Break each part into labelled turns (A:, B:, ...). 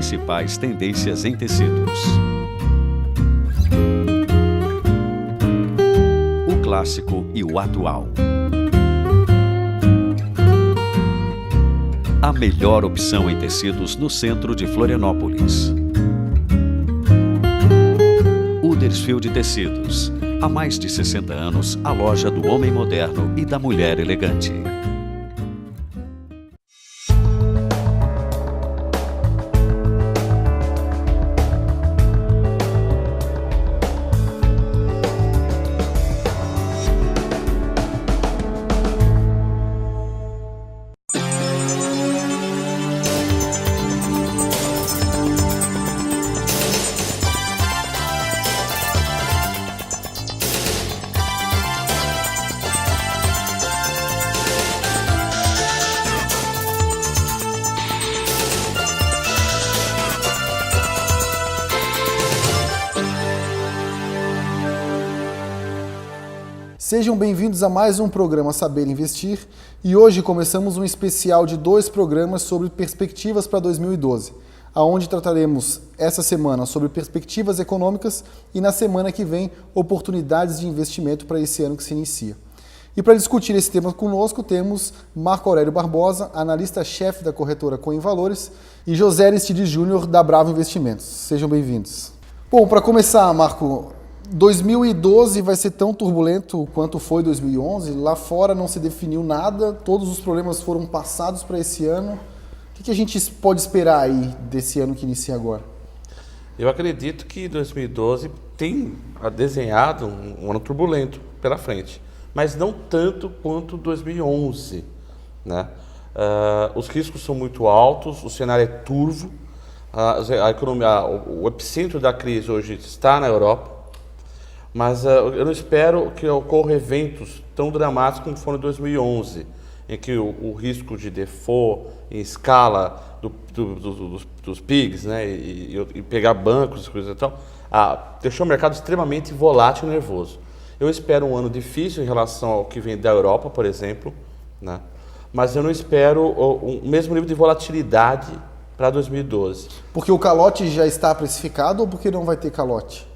A: principais tendências em tecidos. O clássico e o atual. A melhor opção em tecidos no centro de Florianópolis. Huddersfield Tecidos. Há mais de 60 anos, a loja do homem moderno e da mulher elegante.
B: Sejam bem-vindos a mais um programa Saber Investir e hoje começamos um especial de 2 programas sobre perspectivas para 2012, aonde trataremos essa semana sobre perspectivas econômicas e na semana que vem oportunidades de investimento para esse ano que se inicia. E para discutir esse tema conosco temos Marco Aurélio Barbosa, analista-chefe da corretora Coin Valores, e José Aristides Júnior da Bravo Investimentos. Sejam bem-vindos. Bom, para começar, Marco, 2012 vai ser tão turbulento quanto foi 2011. Lá fora não se definiu nada, todos os problemas foram passados para esse ano. O que a gente pode esperar aí desse ano que inicia agora?
C: Eu acredito que 2012 tem desenhado um ano turbulento pela frente, mas não tanto quanto 2011, né? Os riscos são muito altos, o cenário é turvo, a economia, o epicentro da crise hoje está na Europa. Mas eu não espero que ocorram eventos tão dramáticos como foram em 2011, em que o risco de default em escala dos PIGs, né, e pegar bancos e coisas e tal, deixou o mercado extremamente volátil e nervoso. Eu espero um ano difícil em relação ao que vem da Europa, por exemplo, né, mas eu não espero o mesmo nível de volatilidade para 2012.
B: Porque o calote já está precificado ou porque não vai ter calote?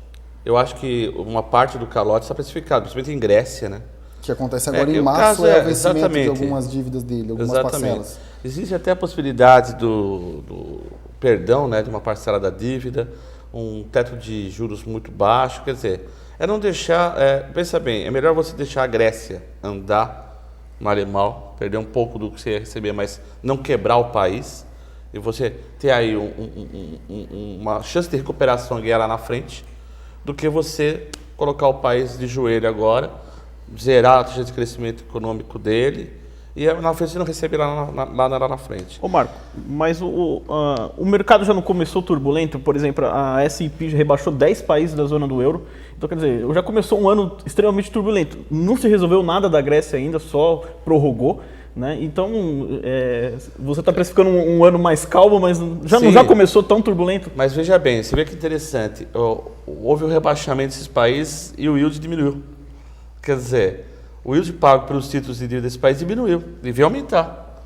C: Eu acho que uma parte do calote está precificado, principalmente em Grécia, né?
B: Que acontece agora em março, é o vencimento de algumas dívidas dele, algumas parcelas.
C: Existe até a possibilidade do perdão, né, de uma parcela da dívida, um teto de juros muito baixo, quer dizer, é não deixar, pensa bem, é melhor você deixar a Grécia andar mal e mal, perder um pouco do que você ia receber, mas não quebrar o país, e você ter aí uma chance de recuperação e ganhar lá na frente, do que você colocar o país de joelho agora, zerar a taxa de crescimento econômico dele e na frente não receber lá na frente.
D: Ô Marco, mas o mercado já não começou turbulento? Por exemplo, a S&P rebaixou 10 países da zona do euro. Então, quer dizer, já começou um ano extremamente turbulento. Não se resolveu nada da Grécia ainda, só prorrogou. Né? Então, você está precificando um ano mais calmo, mas já começou tão turbulento?
C: Mas veja bem, você vê que interessante, houve o rebaixamento desses países e o yield diminuiu. Quer dizer, o yield pago pelos títulos de dívida desse país diminuiu, devia aumentar.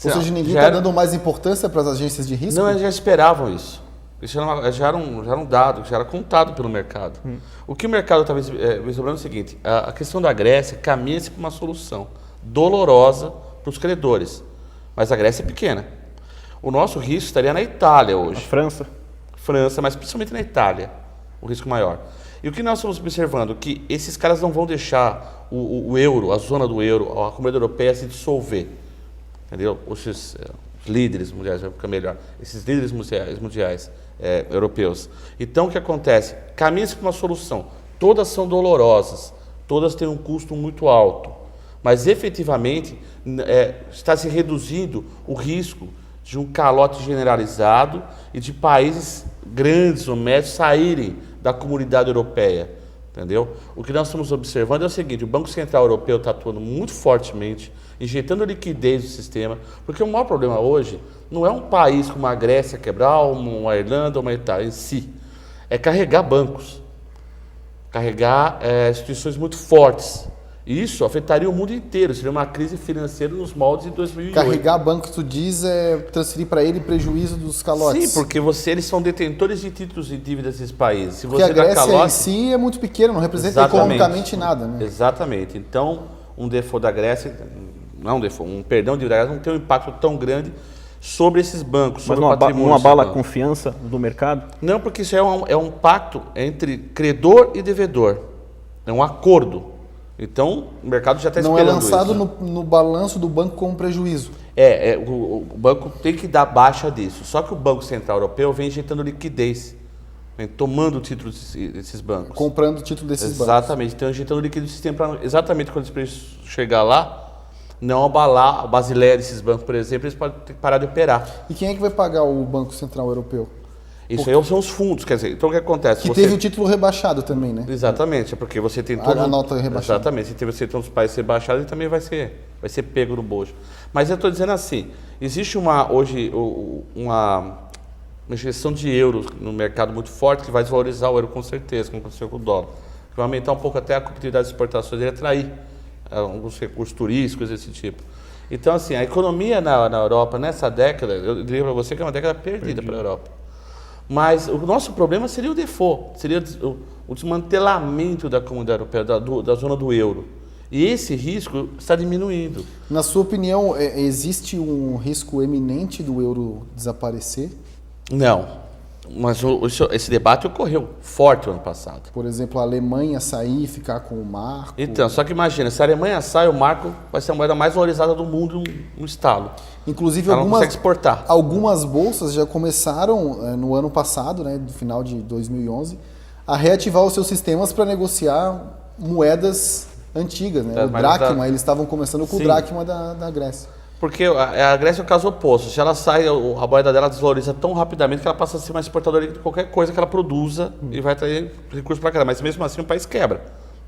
B: Ou seja, ninguém está dando mais importância para as agências de risco?
C: Não, eles já esperavam isso. Isso já era um dado, já era contado pelo mercado. O que o mercado estava vislumbrando é o seguinte, a questão da Grécia caminha-se para uma solução dolorosa para os credores, mas a Grécia é pequena. O nosso risco estaria na Itália hoje.
D: A França,
C: mas principalmente na Itália, o risco maior. E o que nós estamos observando? Que esses caras não vão deixar o euro, a zona do euro, a comunidade europeia se dissolver. Entendeu? Os líderes mundiais, vai ficar melhor, esses líderes mundiais europeus. Então, o que acontece? Caminha-se para uma solução. Todas são dolorosas, todas têm um custo muito alto. Mas, efetivamente, está se reduzindo o risco de um calote generalizado e de países grandes ou médios saírem da comunidade europeia, entendeu? O que nós estamos observando é o seguinte, o Banco Central Europeu está atuando muito fortemente, injetando liquidez no sistema, porque o maior problema hoje não é um país como a Grécia quebrar, uma Irlanda ou uma Itália em si, é carregar bancos, carregar instituições muito fortes. Isso afetaria o mundo inteiro, seria uma crise financeira nos moldes de 2008.
B: Carregar banco, tu diz, é transferir para ele prejuízo dos calotes.
C: Sim, porque eles são detentores de títulos e dívidas desses países. Se
B: Porque
C: você
B: a Grécia
C: dá calote,
B: em si é muito pequena, não representa
C: exatamente,
B: economicamente nada, né?
C: Exatamente. Então, um default da Grécia, não um default, um perdão de dívida da Grécia não tem um impacto tão grande sobre esses bancos,
D: Mas
C: sobre o patrimônio.
D: não abala a
C: desses bancos.
D: confiança do mercado?
C: Não, porque isso é um pacto entre credor e devedor. É um acordo. Então, o mercado já está
B: Não
C: esperando
B: é lançado
C: isso.
B: no balanço do banco como prejuízo.
C: O banco tem que dar baixa disso. Só que o Banco Central Europeu vem injetando liquidez, vem tomando o título desses bancos.
B: Comprando o título desses bancos.
C: Exatamente. Então, injetando liquidez no sistema para exatamente quando esse preço chegar lá, não abalar a basileia desses bancos, por exemplo, eles podem ter que parar de operar.
B: E quem é que vai pagar o Banco Central Europeu?
C: Isso aí são os fundos, quer dizer, então o que acontece?
B: Que teve o título rebaixado também, né?
C: Exatamente, é porque você tem
B: A nota rebaixada.
C: Exatamente, se você tem todos os países rebaixados, ele também vai ser pego no bojo. Mas eu estou dizendo assim, existe hoje uma injeção de euros no mercado muito forte que vai desvalorizar o euro com certeza, como aconteceu com o dólar. Que vai aumentar um pouco até a competitividade das exportações e atrair alguns recursos turísticos desse tipo. Então, assim, a economia na Europa nessa década, eu diria para você que é uma década perdida para a Europa. Mas o nosso problema seria o default, seria o desmantelamento da comunidade europeia, da zona do euro. E esse risco está diminuindo.
B: Na sua opinião, existe um risco eminente do euro desaparecer?
C: Não, mas esse debate ocorreu forte o ano passado.
B: Por exemplo, a Alemanha sair e ficar com o marco?
C: Então, só que imagina, se a Alemanha sai, o marco vai ser a moeda mais valorizada do mundo no estalo.
B: Inclusive,
C: Ela não consegue exportar.
B: algumas bolsas já começaram, no ano passado, né, no final de 2011, a reativar os seus sistemas para negociar moedas antigas. Né? O dracma, eles estavam começando com o dracma da Grécia.
C: Porque a Grécia é o caso oposto. Se ela sai, a moeda dela desvaloriza tão rapidamente que ela passa a ser uma exportadora de qualquer coisa que ela produza e vai trazer recursos para cá. Mas mesmo assim o país quebra.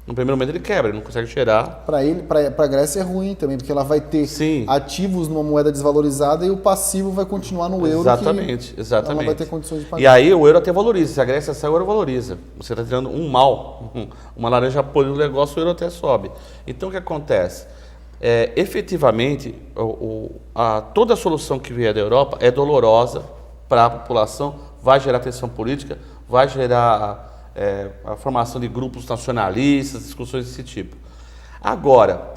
C: No primeiro momento ele quebra, ele não consegue gerar.
B: Para a Grécia é ruim também, porque ela vai ter ativos numa moeda desvalorizada e o passivo vai continuar no euro.
C: Exatamente.
B: Ela não vai ter condições de pagar.
C: E aí o euro até valoriza. Se a Grécia sai, o euro valoriza. Você está tirando um mal, uma laranja podre no negócio, o euro até sobe. Então o que acontece? Efetivamente, toda a solução que vier da Europa é dolorosa para a população, vai gerar tensão política, vai gerar a formação de grupos nacionalistas, discussões desse tipo. Agora,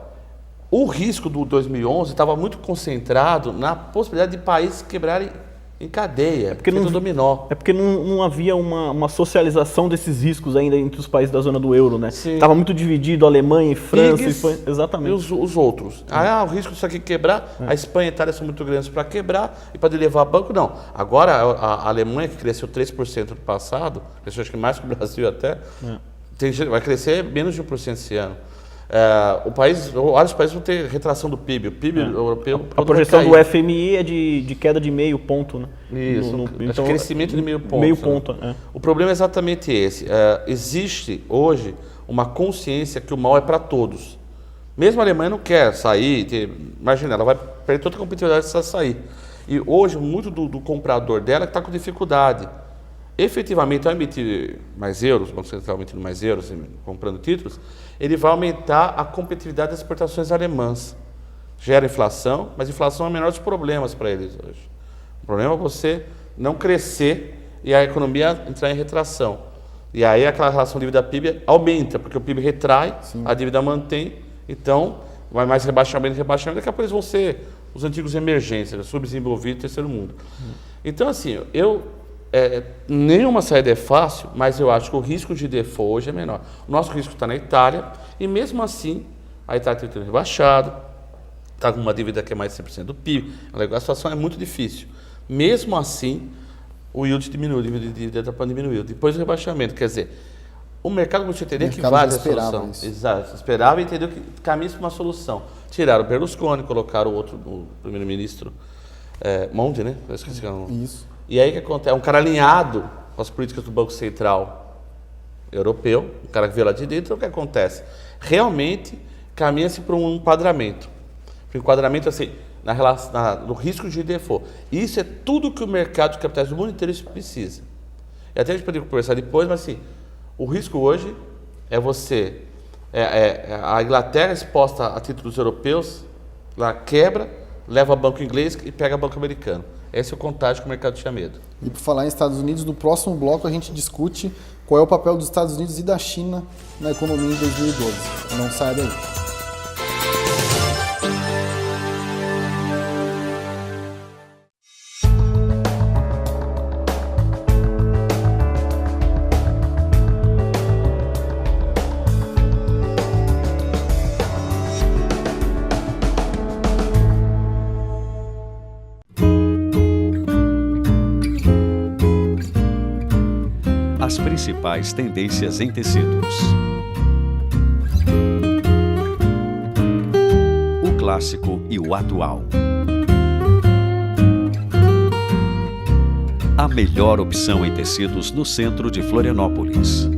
C: o risco do 2011 estava muito concentrado na possibilidade de países quebrarem em cadeia,
D: porque não dominó. É porque não havia uma socialização desses riscos ainda entre os países da zona do euro, né? Estava muito dividido, Alemanha e França. Exatamente.
C: E os outros. O risco disso aqui quebrar, a Espanha e a Itália são muito grandes para quebrar e para levar banco, não. Agora, a Alemanha, que cresceu 3% no passado, cresceu acho que mais que o Brasil até, vai crescer menos de 1% esse ano. Vários países vão ter retração do PIB. O PIB europeu.
D: A projeção do FMI é de queda de meio ponto, né?
C: Isso.
D: Então,
C: crescimento de meio ponto.
D: Meio ponto.
C: Né? O problema é exatamente esse. Existe hoje uma consciência que o mal é para todos. Mesmo a Alemanha não quer sair. Imagina, ela vai perder toda a competitividade se ela sair. E hoje, muito do comprador dela está com dificuldade. Efetivamente, ao emitir mais euros, o Banco Central emitindo mais euros, comprando títulos, ele vai aumentar a competitividade das exportações alemãs. Gera inflação, mas inflação é o menor dos problemas para eles hoje. O problema é você não crescer e a economia entrar em retração. E aí aquela relação dívida-PIB aumenta, porque o PIB retrai, a dívida mantém, então vai mais rebaixamento, daqui a pouco eles vão ser os antigos emergências, subdesenvolvidos, terceiro mundo. Então, assim, nenhuma saída é fácil, mas eu acho que o risco de default hoje é menor. O nosso risco está na Itália, e mesmo assim, a Itália está tendo rebaixado, está com uma dívida que é mais de 100% do PIB, a situação é muito difícil. Mesmo assim, o yield diminuiu, a dívida da pandemia diminuiu. Depois do rebaixamento, quer dizer, o mercado começou a entender que vale a solução. Exato, esperava e entendeu que caminha para uma solução. Tiraram o Berlusconi, colocaram o primeiro-ministro Monti, né? Eu esqueci o nome.
B: Isso.
C: E aí o que acontece? É um cara alinhado com as políticas do Banco Central Europeu, um cara que veio lá de dentro. Então o que acontece? Realmente caminha-se para um enquadramento. Um enquadramento assim, no risco de default. Isso é tudo que o mercado de capitais do mundo inteiro precisa. E até a gente poderia conversar depois, mas assim, o risco hoje é você A Inglaterra exposta a títulos europeus, lá quebra, leva banco inglês e pega banco americano. Esse é o contágio que o mercado tinha medo.
B: E por falar em Estados Unidos, no próximo bloco a gente discute qual é o papel dos Estados Unidos e da China na economia em 2012. Não saia daí.
A: As principais tendências em tecidos. O clássico e o atual. A melhor opção em tecidos no centro de Florianópolis.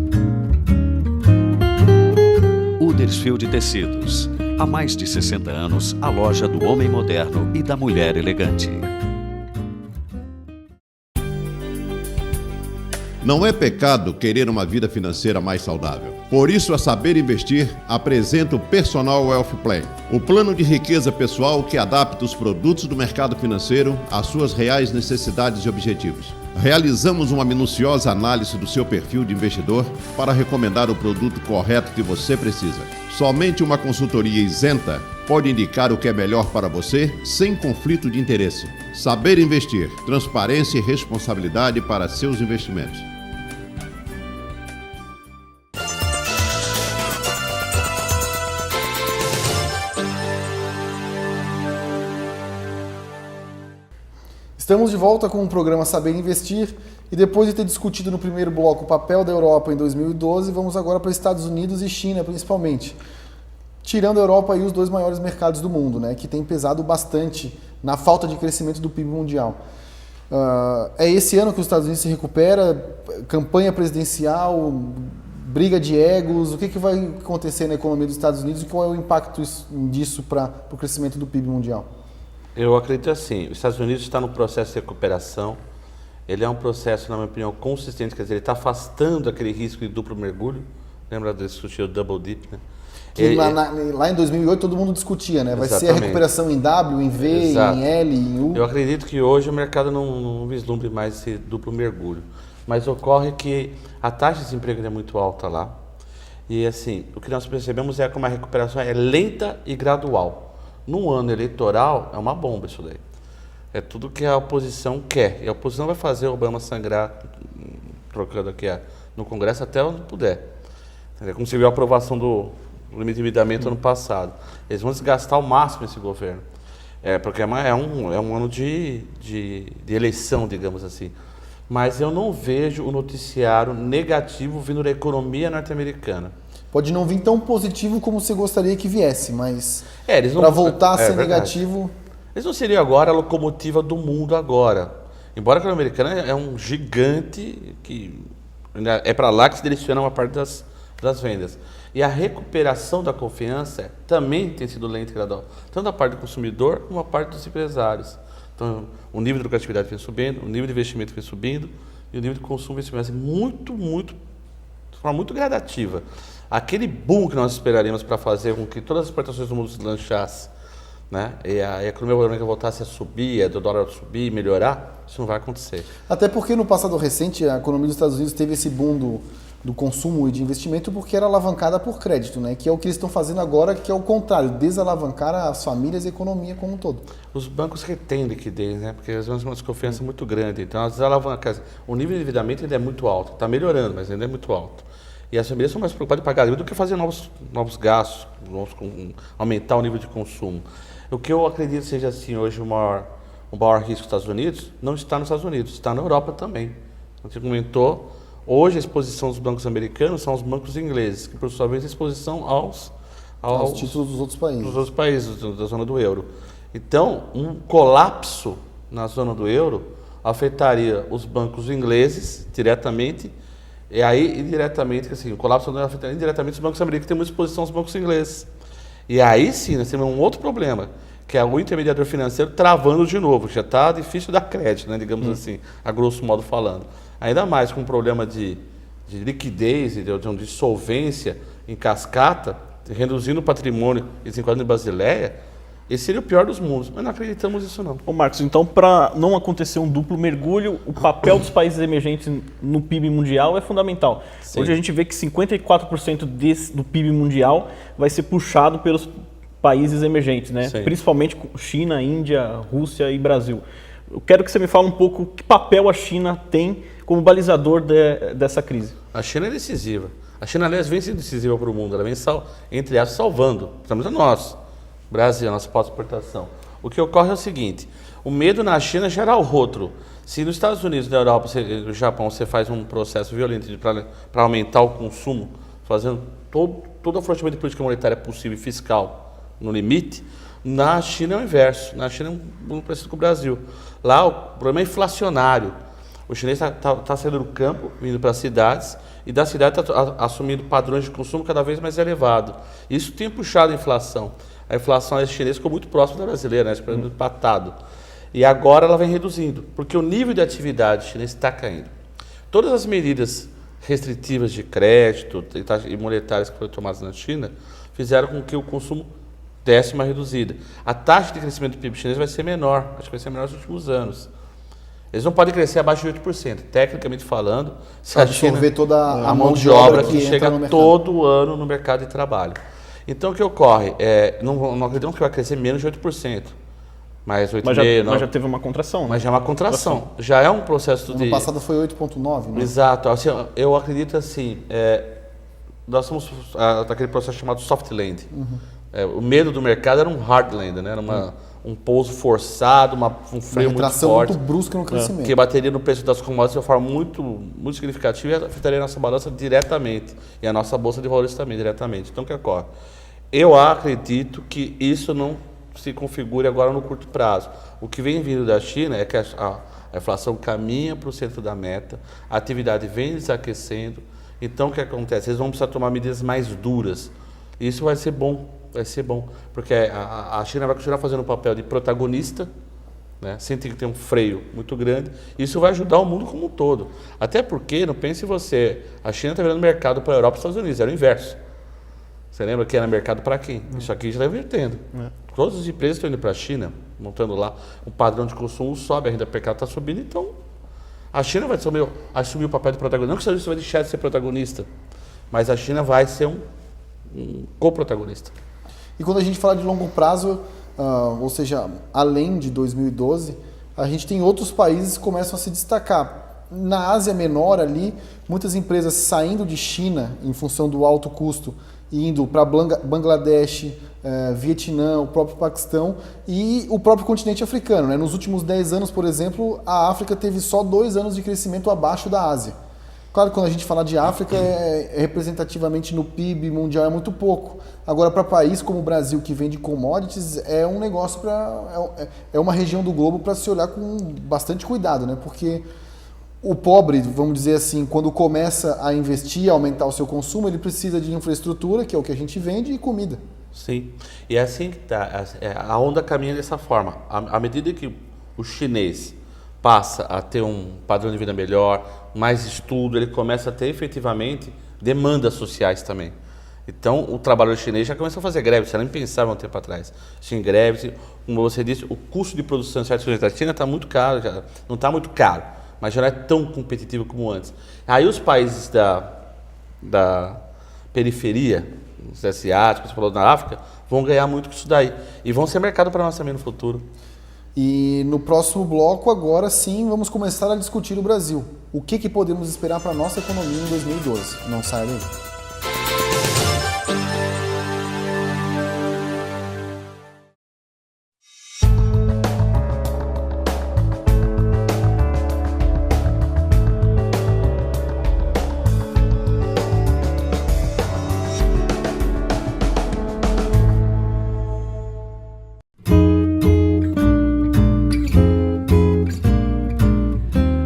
A: Huddersfield Tecidos. Há mais de 60 anos, a loja do homem moderno e da mulher elegante.
E: Não é pecado querer uma vida financeira mais saudável. Por isso, a Saber Investir apresenta o Personal Wealth Plan, o plano de riqueza pessoal que adapta os produtos do mercado financeiro às suas reais necessidades e objetivos. Realizamos uma minuciosa análise do seu perfil de investidor para recomendar o produto correto que você precisa. Somente uma consultoria isenta pode indicar o que é melhor para você sem conflito de interesse. Saber Investir, transparência e responsabilidade para seus investimentos.
B: Estamos de volta com o programa Saber Investir e depois de ter discutido no primeiro bloco o papel da Europa em 2012, vamos agora para Estados Unidos e China principalmente. Tirando a Europa aí os dois maiores mercados do mundo, né, que tem pesado bastante na falta de crescimento do PIB mundial. É esse ano que os Estados Unidos se recupera, campanha presidencial, briga de egos, o que vai acontecer na economia dos Estados Unidos e qual é o impacto disso para o crescimento do PIB mundial?
C: Eu acredito assim, os Estados Unidos está no processo de recuperação, ele é um processo, na minha opinião, consistente, quer dizer, ele está afastando aquele risco de duplo mergulho, lembra de discutir o double dip, né?
B: Lá em 2008 todo mundo discutia, né? Vai
C: Exatamente.
B: ser a recuperação em W, em V,
C: Exato.
B: em L, em U.
C: Eu acredito que hoje o mercado não vislumbre mais esse duplo mergulho, mas ocorre que a taxa de desemprego é muito alta lá, e assim, o que nós percebemos é que uma recuperação é lenta e gradual. No ano eleitoral, é uma bomba isso daí. É tudo que a oposição quer. E a oposição vai fazer o Obama sangrar, trocando aqui no Congresso até onde puder. É como se viu a aprovação do limite de endividamento ano passado. Eles vão desgastar ao máximo esse governo. Porque é um ano de eleição, digamos assim. Mas eu não vejo o noticiário negativo vindo da economia norte-americana.
B: Pode não vir tão positivo como você gostaria que viesse, mas
C: para
B: voltar a ser negativo...
C: Eles não seriam agora a locomotiva do mundo agora. Embora a economia americana é um gigante que é para lá que se direciona uma parte das vendas. E a recuperação da confiança também tem sido lenta e gradual. Tanto da parte do consumidor como a parte dos empresários. Então, o nível de lucratividade vem subindo, o nível de investimento vem subindo e o nível de consumo vem subindo. De forma muito gradativa. Aquele boom que nós esperaríamos para fazer com que todas as exportações do mundo se lanchassem, né? E a economia econômica voltasse a subir, do dólar subir, melhorar, isso não vai acontecer.
B: Até porque no passado recente a economia dos Estados Unidos teve esse boom do consumo e de investimento porque era alavancada por crédito, né? Que é o que eles estão fazendo agora, que é o contrário, desalavancar as famílias e a economia como um todo.
C: Os bancos retêm liquidez, né? Porque eles têm uma desconfiança muito grande. Então, as alavancas, o nível de endividamento ainda é muito alto. Está melhorando, mas ainda é muito alto. E as famílias são mais preocupadas em pagar dívida do que fazer novos gastos, aumentar o nível de consumo. O que eu acredito seja assim hoje o maior risco dos Estados Unidos não está nos Estados Unidos, está na Europa também. Você comentou, hoje a exposição dos bancos americanos são os bancos ingleses, que por sua vez a exposição aos
B: títulos dos outros países.
C: Dos outros países da zona do euro. Então, um colapso na zona do euro afetaria os bancos ingleses diretamente. E aí, indiretamente, assim, o colapso não afeta indiretamente os bancos americanos, que têm uma exposição aos bancos ingleses. E aí sim, nós temos um outro problema, que é o intermediador financeiro travando de novo, que já está difícil dar crédito, né, digamos assim, a grosso modo falando. Ainda mais com um problema de liquidez, de solvência em cascata, reduzindo o patrimônio e desenquadrando em Basileia, esse seria o pior dos mundos. Mas não acreditamos nisso, não.
D: Ô Marcos, então para não acontecer um duplo mergulho, o papel dos países emergentes no PIB mundial é fundamental.
C: Sim.
D: Hoje a gente vê que 54% do PIB mundial vai ser puxado pelos países emergentes, né?
C: Sim.
D: Principalmente China, Índia, Rússia e Brasil. Eu quero que você me fale um pouco que papel a China tem como balizador dessa crise.
C: A China é decisiva. A China, aliás, vem sendo decisiva para o mundo. Ela vem, entre aspas, salvando. Principalmente a nós. Brasil, a nossa pós-exportação. O que ocorre é o seguinte, o medo na China gera o outro. Se nos Estados Unidos, na Europa, no Japão, você faz um processo violento para aumentar o consumo, fazendo todo o afrouxamento de política monetária possível e fiscal no limite, na China é o inverso. Na China é um parecido com o Brasil. Lá o problema é inflacionário. O chinês está saindo do campo, vindo para as cidades, e da cidade está assumindo padrões de consumo cada vez mais elevados. Isso tem puxado a inflação. A inflação chinesa ficou muito próxima da brasileira, né? Empatado. E agora ela vem reduzindo, porque o nível de atividade chinesa está caindo. Todas as medidas restritivas de crédito e monetárias que foram tomadas na China fizeram com que o consumo desse uma reduzida. A taxa de crescimento do PIB chinês vai ser menor, acho que vai ser menor nos últimos anos. Eles não podem crescer abaixo de 8%, tecnicamente falando, se
B: absorver toda
C: a mão de obra que chega todo ano no mercado de trabalho. Então, o que ocorre? Não acreditamos que vai crescer menos de 8%. Mas 8,5%.
D: Mas já teve uma contração. Né?
C: Mas já é uma contração. Já é um processo
B: de... No passado foi 8,9%, né?
C: Exato. Assim, eu acredito assim, nós somos daquele processo chamado soft land. O medo do mercado era um hard land, né? Era um pouso forçado, um freio muito forte.
B: Muito brusca no crescimento.
C: Que bateria no preço das commodities de uma forma muito significativa e afetaria a nossa balança diretamente. E a nossa bolsa de valores também, diretamente. Então, o que ocorre? Eu acredito que isso não se configure agora no curto prazo. O que vem vindo da China é que a inflação caminha para o centro da meta, a atividade vem desaquecendo. Então, o que acontece? Eles vão precisar tomar medidas mais duras. Isso vai ser bom, porque a China vai continuar fazendo o papel de protagonista, né, sem ter que ter um freio muito grande. Isso vai ajudar o mundo como um todo. Até porque, não pense você, a China está virando mercado para a Europa e para os Estados Unidos, era o inverso. Você lembra que era mercado para quem? Isso aqui já está invertendo. Todas as empresas estão indo para a China, montando lá um padrão de consumo, sobe, a renda per capita está subindo, então a China vai assumir o papel de protagonista. Não que os Estados Unidos vai deixar de ser protagonista, mas a China vai ser um coprotagonista.
B: E quando a gente fala de longo prazo, ou seja, além de 2012, a gente tem outros países que começam a se destacar. Na Ásia Menor ali, muitas empresas saindo de China em função do alto custo, indo para Bangladesh, Vietnã, o próprio Paquistão e o próprio continente africano. Né? Nos últimos 10 anos, por exemplo, a África teve só 2 anos de crescimento abaixo da Ásia. Claro que quando a gente fala de África, representativamente no PIB mundial é muito pouco. Agora, para país como o Brasil, que vende commodities, é um negócio é uma região do globo para se olhar com bastante cuidado, né? Porque o pobre, vamos dizer assim, quando começa a investir, a aumentar o seu consumo, ele precisa de infraestrutura, que é o que a gente vende, e comida.
C: Sim, e é assim que tá, a onda caminha dessa forma. À medida que o chinês passa a ter um padrão de vida melhor, mais estudo, ele começa a ter efetivamente demandas sociais também. Então, o trabalhador chinês já começa a fazer greve, isso era impensável um tempo atrás. Tinha greve, como você disse, o custo de produção de certas coisas da China está muito caro, já não está muito caro, mas já não é tão competitivo como antes. Aí os países da periferia, os asiáticos, você falou na África, vão ganhar muito com isso daí. E vão ser mercado para nós também no futuro.
B: E no próximo bloco, agora sim, vamos começar a discutir o Brasil. O que podemos esperar para a nossa economia em 2012? Não saia daí.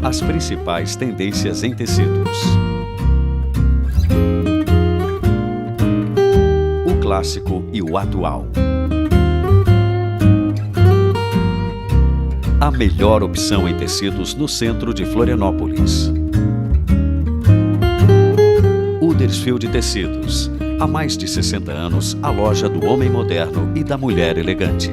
A: As principais tendências em tecidos. O clássico e o atual. A melhor opção em tecidos no centro de Florianópolis. Huddersfield Tecidos, Há mais de 60 anos, a loja do homem moderno e da mulher elegante.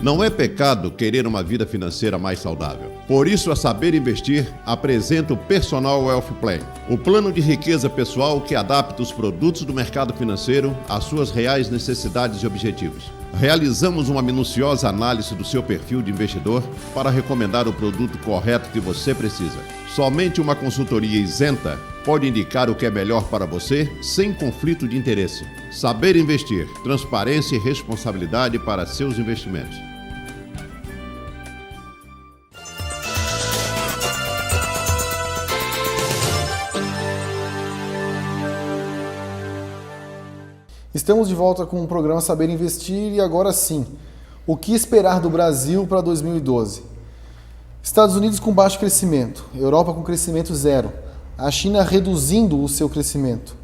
E: Não é pecado querer uma vida financeira mais saudável. Por isso, a Saber Investir apresenta o Personal Wealth Plan, o plano de riqueza pessoal que adapta os produtos do mercado financeiro às suas reais necessidades e objetivos. Realizamos uma minuciosa análise do seu perfil de investidor para recomendar o produto correto que você precisa. Somente uma consultoria isenta pode indicar o que é melhor para você sem conflito de interesse. Saber Investir, transparência e responsabilidade para seus investimentos.
B: Estamos de volta com o programa Saber Investir e agora sim, o que esperar do Brasil para 2012? Estados Unidos com baixo crescimento, Europa com crescimento zero, a China reduzindo o seu crescimento.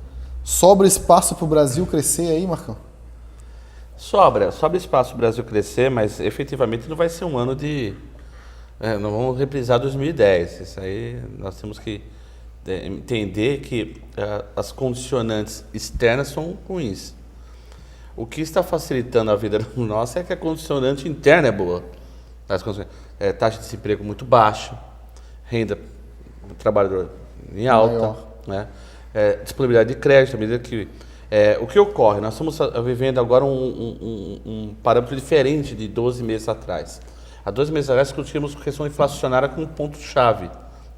B: Sobra espaço para o Brasil crescer aí, Marcão?
C: Sobra espaço para o Brasil crescer, mas efetivamente não vai ser um ano de... não vamos reprisar 2010, isso aí nós temos que entender que as condicionantes externas são ruins. O que está facilitando a vida nossa é que a condicionante interna é boa. Taxa de desemprego muito baixa, renda do trabalhador em alta, né? Disponibilidade de crédito, à medida que... o que ocorre? Nós estamos vivendo agora um parâmetro diferente de 12 meses atrás. Há 12 meses atrás discutimos questão inflacionária como ponto-chave,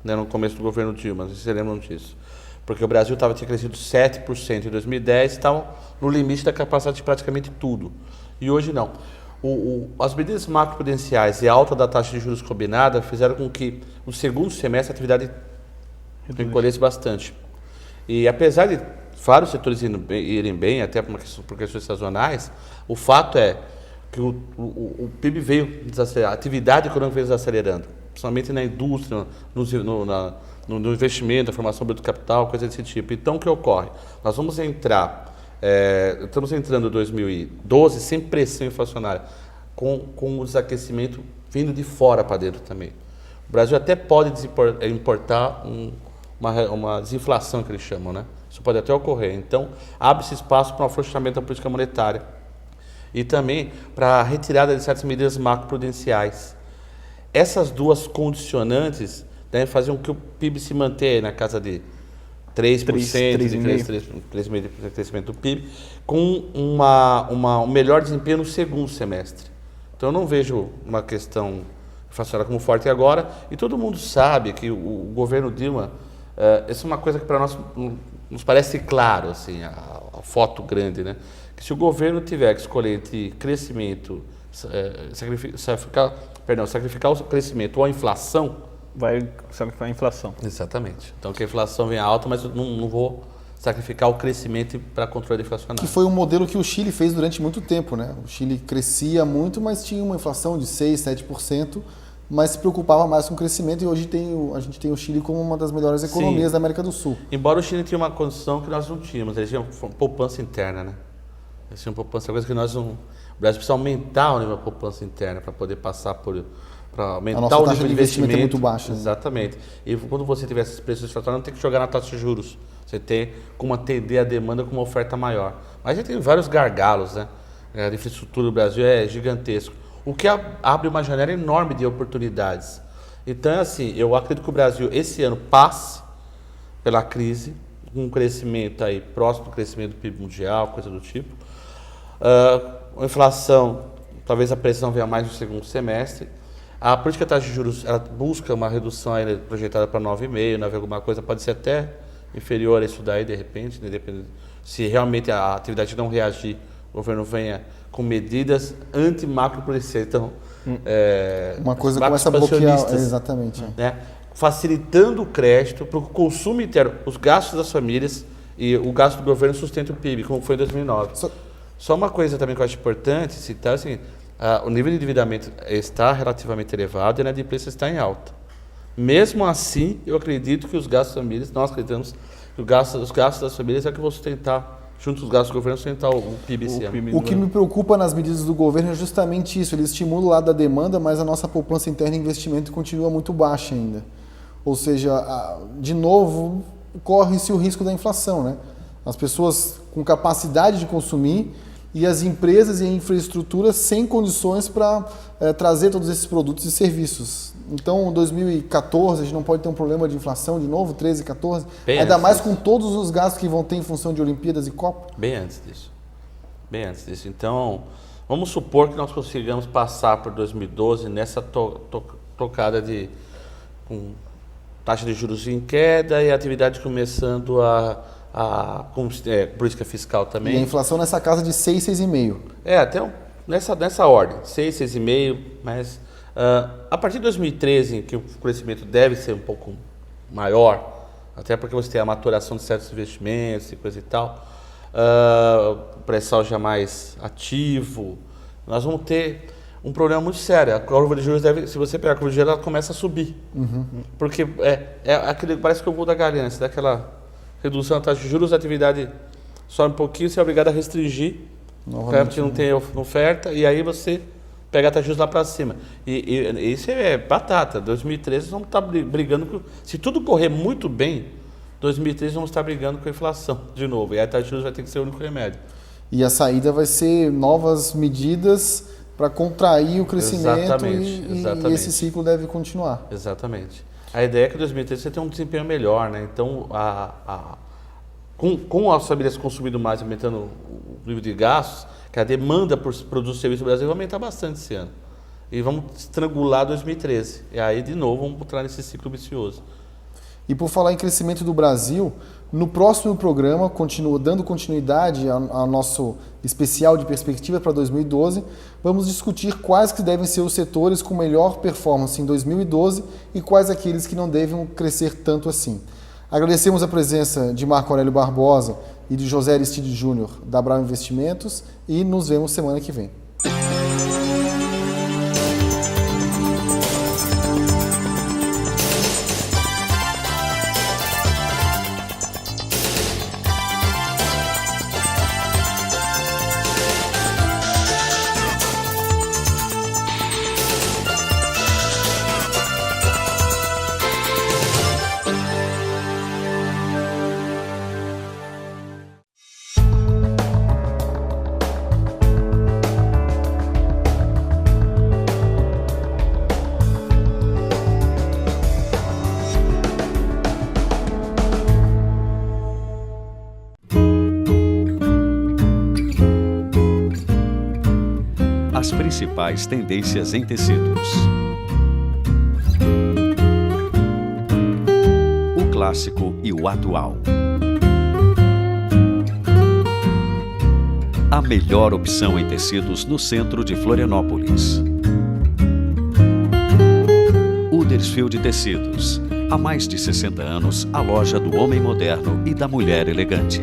C: né, no começo do governo Dilma, não sei se vocês lembram disso. Porque o Brasil tinha crescido 7% em 2010, estava no limite da capacidade de praticamente tudo. E hoje não. As medidas macroprudenciais e a alta da taxa de juros combinada fizeram com que no segundo semestre a atividade encolhesse bastante. E apesar de vários setores irem bem, até por questões sazonais, o fato é que o PIB veio desacelerar, a atividade econômica veio desacelerando, principalmente na indústria, no investimento, na formação do capital, coisa desse tipo. Então, o que ocorre? Nós vamos estamos entrando em 2012 sem pressão inflacionária, com o desaquecimento vindo de fora para dentro também. O Brasil até pode importar uma desinflação, que eles chamam, né? Isso pode até ocorrer. Então, abre-se espaço para um afrouxamento da política monetária e também para a retirada de certas medidas macroprudenciais. Essas duas condicionantes devem fazer com que o PIB se mantenha na casa de 3%, 3,5% de crescimento do PIB, com um melhor desempenho no segundo semestre. Então, eu não vejo uma questão inflacionária como forte agora, e todo mundo sabe que o governo Dilma, isso é uma coisa que para nós nos parece claro, assim, a foto grande, né? Que se o governo tiver que escolher entre crescimento, sacrificar o crescimento ou a inflação,
D: vai sacrificar a inflação.
C: Exatamente. Então que a inflação venha alta, mas eu não vou sacrificar o crescimento para controle inflacionário.
B: Que foi um modelo que o Chile fez durante muito tempo, né? O Chile crescia muito, mas tinha uma inflação de 6%, 7%, mas se preocupava mais com o crescimento, e hoje a gente tem o Chile como uma das melhores economias
C: Sim.
B: da América do Sul.
C: Embora o Chile tenha uma condição que nós não tínhamos, eles tinham poupança interna, né? Eles tinham poupança, coisa que nós não... O Brasil precisa aumentar o nível da poupança interna para poder passar para aumentar o nível de investimento.
B: É muito baixa.
C: Exatamente. E quando você tiver esses preços inflatórios, não tem que jogar na taxa de juros. Você tem como atender a demanda com uma oferta maior. Mas a gente tem vários gargalos, né? A infraestrutura do Brasil é gigantesco. O que abre uma janela enorme de oportunidades. Então, assim, eu acredito que o Brasil, esse ano, passe pela crise, com um crescimento aí próximo do crescimento do PIB mundial, coisa do tipo. A inflação, talvez a pressão venha mais no segundo semestre. A política de taxa de juros, ela busca uma redução aí projetada para 9,5%, 9 alguma coisa, pode ser até inferior a isso daí, de repente, né? Se realmente a atividade não reagir, o governo venha com medidas anti-macroprudenciais. Então,
B: uma coisa começa a bloquear, exatamente.
C: Né? Facilitando o crédito para o consumo interno, os gastos das famílias e o gasto do governo sustenta o PIB, como foi em 2009. Só uma coisa também que eu acho importante citar, assim, o nível de endividamento está relativamente elevado e a inadimplência está em alta. Mesmo assim, eu acredito que os gastos das famílias, nós acreditamos que os gastos das famílias é que vão sustentar, junto aos gastos do governo, sustentar o PIB esse ano.
B: O que me preocupa nas medidas do governo é justamente isso. Ele estimula o lado da demanda, mas a nossa poupança interna e investimento continua muito baixa ainda. Ou seja, de novo, corre-se o risco da inflação, né? As pessoas com capacidade de consumir e as empresas e a infraestrutura sem condições para trazer todos esses produtos e serviços. Então, 2014, a gente não pode ter um problema de inflação de novo, 13, 14, ainda mais com todos os gastos que vão ter em função de Olimpíadas e Copa?
C: Bem antes disso. Bem antes disso. Então, vamos supor que nós consigamos passar por 2012 nessa tocada com taxa de juros em queda e a atividade começando com política fiscal também.
B: E a inflação nessa casa de 6, 6,5.
C: Até nessa ordem, 6, 6,5, mas a partir de 2013, que o crescimento deve ser um pouco maior, até porque você tem a maturação de certos investimentos e coisa e tal, o pré-sal já mais ativo, nós vamos ter um problema muito sério. A curva de juros se você pegar a curva de juros, ela começa a subir. Porque aquele, parece que o voo da galinha, se dá aquela redução da taxa de juros, a atividade sobe um pouquinho, você é obrigado a restringir, porque não tem oferta, e aí você pega a taxa de juros lá para cima. E isso é batata. 2013 nós vamos estar brigando se tudo correr muito bem, 2013 vamos estar brigando com a inflação de novo, e aí a taxa de juros vai ter que ser o único remédio.
B: E a saída vai ser novas medidas para contrair o crescimento e esse ciclo deve continuar.
C: Exatamente. A ideia é que em 2013 você tenha um desempenho melhor, né? Então, com as famílias consumindo mais, aumentando o nível de gastos, que a demanda por produtos e serviços no Brasil vai aumentar bastante esse ano. E vamos estrangular 2013. E aí, de novo, vamos entrar nesse ciclo vicioso.
B: E por falar em crescimento do Brasil, no próximo programa, dando continuidade ao nosso especial de perspectiva para 2012, vamos discutir quais que devem ser os setores com melhor performance em 2012 e quais aqueles que não devem crescer tanto assim. Agradecemos a presença de Marco Aurélio Barbosa e de José Aristide Júnior, da Brau Investimentos, e nos vemos semana que vem.
A: As principais tendências em tecidos. O clássico e o atual. A melhor opção em tecidos no centro de Florianópolis. Huddersfield Tecidos. Há mais de 60 anos, a loja do homem moderno e da mulher elegante.